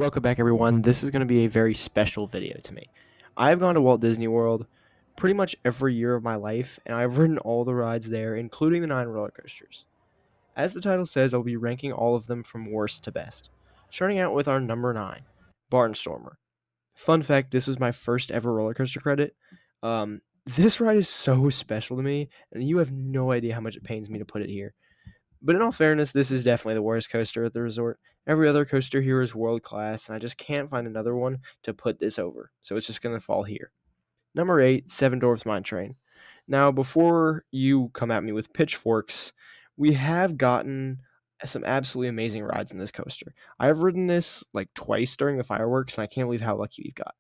Welcome back, everyone. This is going to be a very special video to me. I've gone to Walt Disney World pretty much every year of my life, and I've ridden all the rides there, including the 9 roller coasters. As the title says, I'll be ranking all of them from worst to best. Starting out with our number 9, Barnstormer. Fun fact, this was my first ever roller coaster credit. This ride is so special to me, and you have no idea how much it pains me to put it here. But in all fairness, this is definitely the worst coaster at the resort. Every other coaster here is world class, and I just can't find another one to put this over. So it's just going to fall here. Number 8, Seven Dwarfs Mine Train. Now, before you come at me with pitchforks, we have gotten some absolutely amazing rides in this coaster. I've ridden this like twice during the fireworks, and I can't believe how lucky we've got.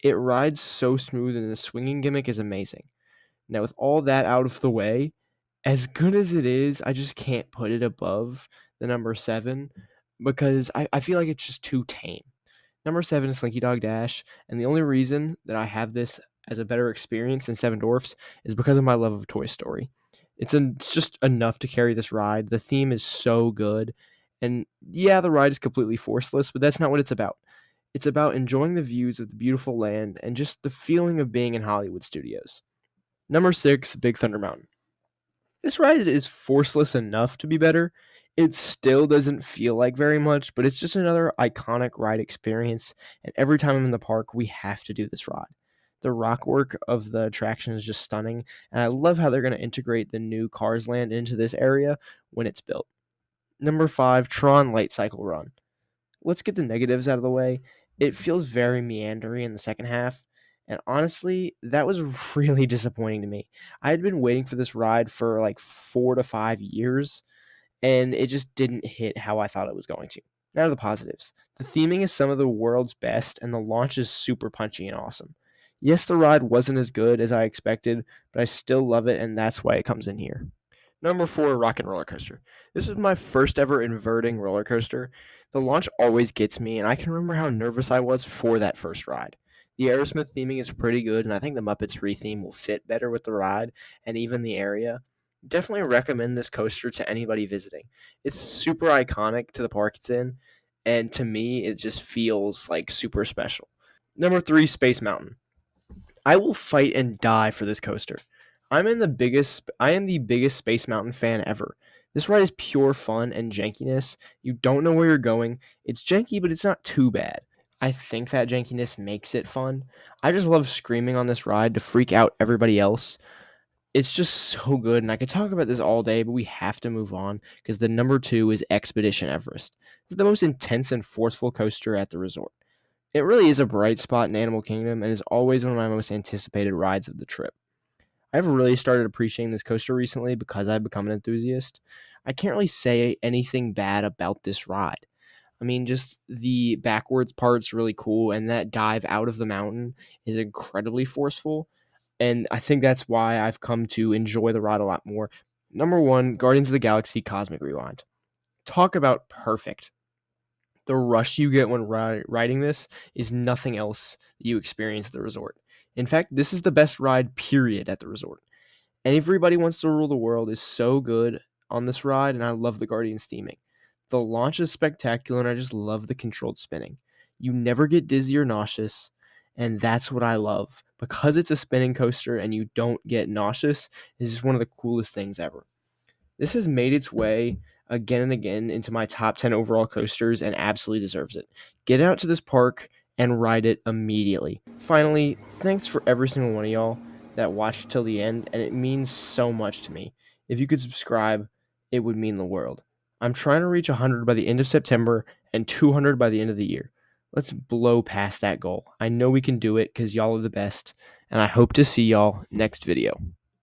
It rides so smooth, and the swinging gimmick is amazing. Now, with all that out of the way, as good as it is, I just can't put it above the number 7 because I feel like it's just too tame. Number 7 is Slinky Dog Dash, and the only reason that I have this as a better experience than Seven Dwarfs is because of my love of Toy Story. It's just enough to carry this ride. The theme is so good, and yeah, the ride is completely forceless, but that's not what it's about. It's about enjoying the views of the beautiful land and just the feeling of being in Hollywood studios. Number 6, Big Thunder Mountain. This ride is forceless enough to be better. It still doesn't feel like very much, but it's just another iconic ride experience, and every time I'm in the park, we have to do this ride. The rock work of the attraction is just stunning, and I love how they're going to integrate the new Cars Land into this area when it's built. Number 5, Tron Light Cycle Run. Let's get the negatives out of the way. It feels very meandery in the second half, and honestly, that was really disappointing to me. I had been waiting for this ride for like 4 to 5 years, and it just didn't hit how I thought it was going to. Now to the positives. The theming is some of the world's best, and the launch is super punchy and awesome. Yes, the ride wasn't as good as I expected, but I still love it, and that's why it comes in here. Number 4, Rock and Roller Coaster. This was my first ever inverting roller coaster. The launch always gets me, and I can remember how nervous I was for that first ride. The Aerosmith theming is pretty good, and I think the Muppets retheme will fit better with the ride and even the area. Definitely recommend this coaster to anybody visiting. It's super iconic to the park it's in, and to me, it just feels like super special. Number 3, Space Mountain. I will fight and die for this coaster. I am the biggest Space Mountain fan ever. This ride is pure fun and jankiness. You don't know where you're going. It's janky, but it's not too bad. I think that jankiness makes it fun. I just love screaming on this ride to freak out everybody else. It's just so good, and I could talk about this all day, but we have to move on because the number 2 is Expedition Everest. It's the most intense and forceful coaster at the resort. It really is a bright spot in Animal Kingdom and is always one of my most anticipated rides of the trip. I've really started appreciating this coaster recently because I've become an enthusiast. I can't really say anything bad about this ride. I mean, just the backwards part's really cool, and that dive out of the mountain is incredibly forceful. And I think that's why I've come to enjoy the ride a lot more. Number 1, Guardians of the Galaxy Cosmic Rewind. Talk about perfect. The rush you get when riding this is nothing else that you experience at the resort. In fact, this is the best ride, period, at the resort. Everybody Wants to Rule the World is so good on this ride, and I love the Guardians theming. The launch is spectacular, and I just love the controlled spinning. You never get dizzy or nauseous, and that's what I love. Because it's a spinning coaster and you don't get nauseous, it's just one of the coolest things ever. This has made its way again and again into my top 10 overall coasters and absolutely deserves it. Get out to this park and ride it immediately. Finally, thanks for every single one of y'all that watched till the end, and it means so much to me. If you could subscribe, it would mean the world. I'm trying to reach 100 by the end of September and 200 by the end of the year. Let's blow past that goal. I know we can do it because y'all are the best, and I hope to see y'all next video.